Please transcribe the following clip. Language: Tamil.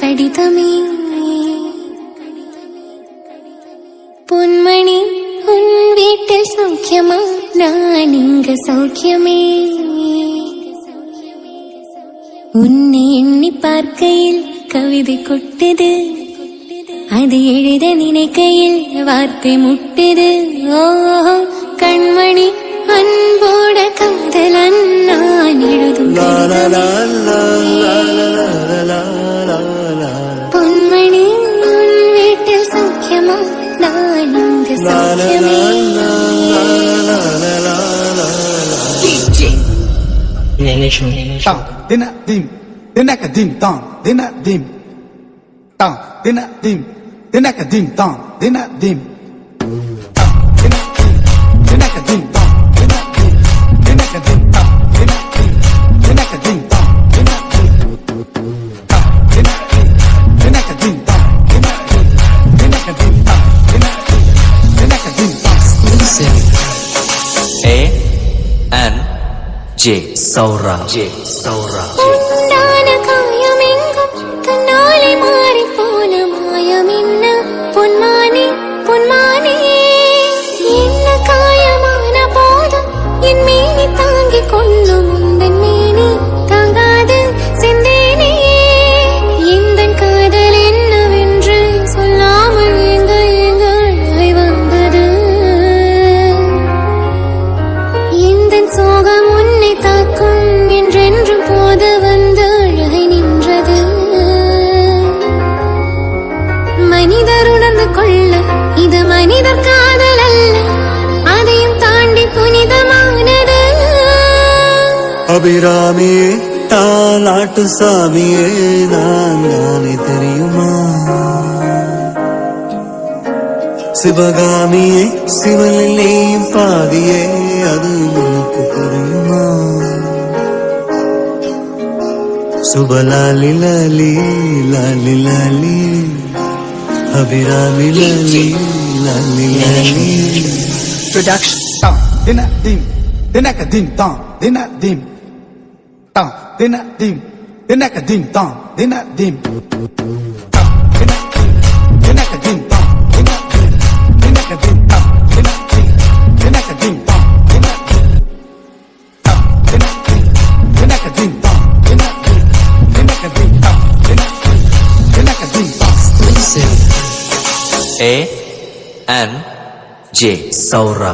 கடிதமே பொன்மணி உன் வீட்டில் சௌக்கியமா நான் இங்கு சௌக்கியமே உன்னை எண்ணி பார்க்கையில் கவிதை கொட்டுது அது எழுத நினைக்கையில் வார்த்தை முட்டுது ஓ கண்மணி அன்போட காதலன் நான் எழுதும் பொன்மணி உன் வீட்டில் சௌக்கியமா நான் இங்கு சௌக்கியமே Dina dim, dina ka dim tang, dina dim, tang, dina dim, dina ka dim tang, dina dim, tang, dina dim, dina ka dim tang, dina dim, dina ka dim tang, dina dim, dina ka dim tang, dina dim, tang, dina dim, dina ka dim tang, dina dim, dina ka dim tang, dina dim, dina ka dim tang. J Saura J Saura உண்டான காயமெங்கும் தன்னாலே மாறி போன மாயமென்ன பொன்மானே பொன்மானே என்ன காயமான போதும் என் மேனி தாங்கிக் கொள்ளும் உந்தன் மேனி தாங்காது செந்தேனே எந்தன் காதல் என்னவென்று சொல்லாமல் எங்க அழாய் வந்தது எந்தன் சோகம் உன்னை தாக்கும் என்றென்று போது வந்து அழகை நின்றது மனிதர் உணர்ந்து கொள்ள இது மனிதர் காதல் அல்ல அதையும் தாண்டி புனிதமானது அபிராமியே தாலாட்டு சாமியே நான் தானே தெரியுமா சிவகாமியே சிவனிலேயும் பாதியே அது உனக்கு தெரியுமா சுபலாலி லாலி லாலி லாலி அபிராமி லாலி லாலி லாலி Production tang, dina dim, dina ka dim tang, dina dim, tang, dina dim, dina ka dim tang, dina dim, tang, dina dim, dina ka dim tang, dina dim, dina ka dim tang, dina dim, dina ka dim tang, dina dim, tang, dina dim, dina ka dim tang, dina dim, dina ka dim tang, dina dim, dina ka dim tang. A N J Saura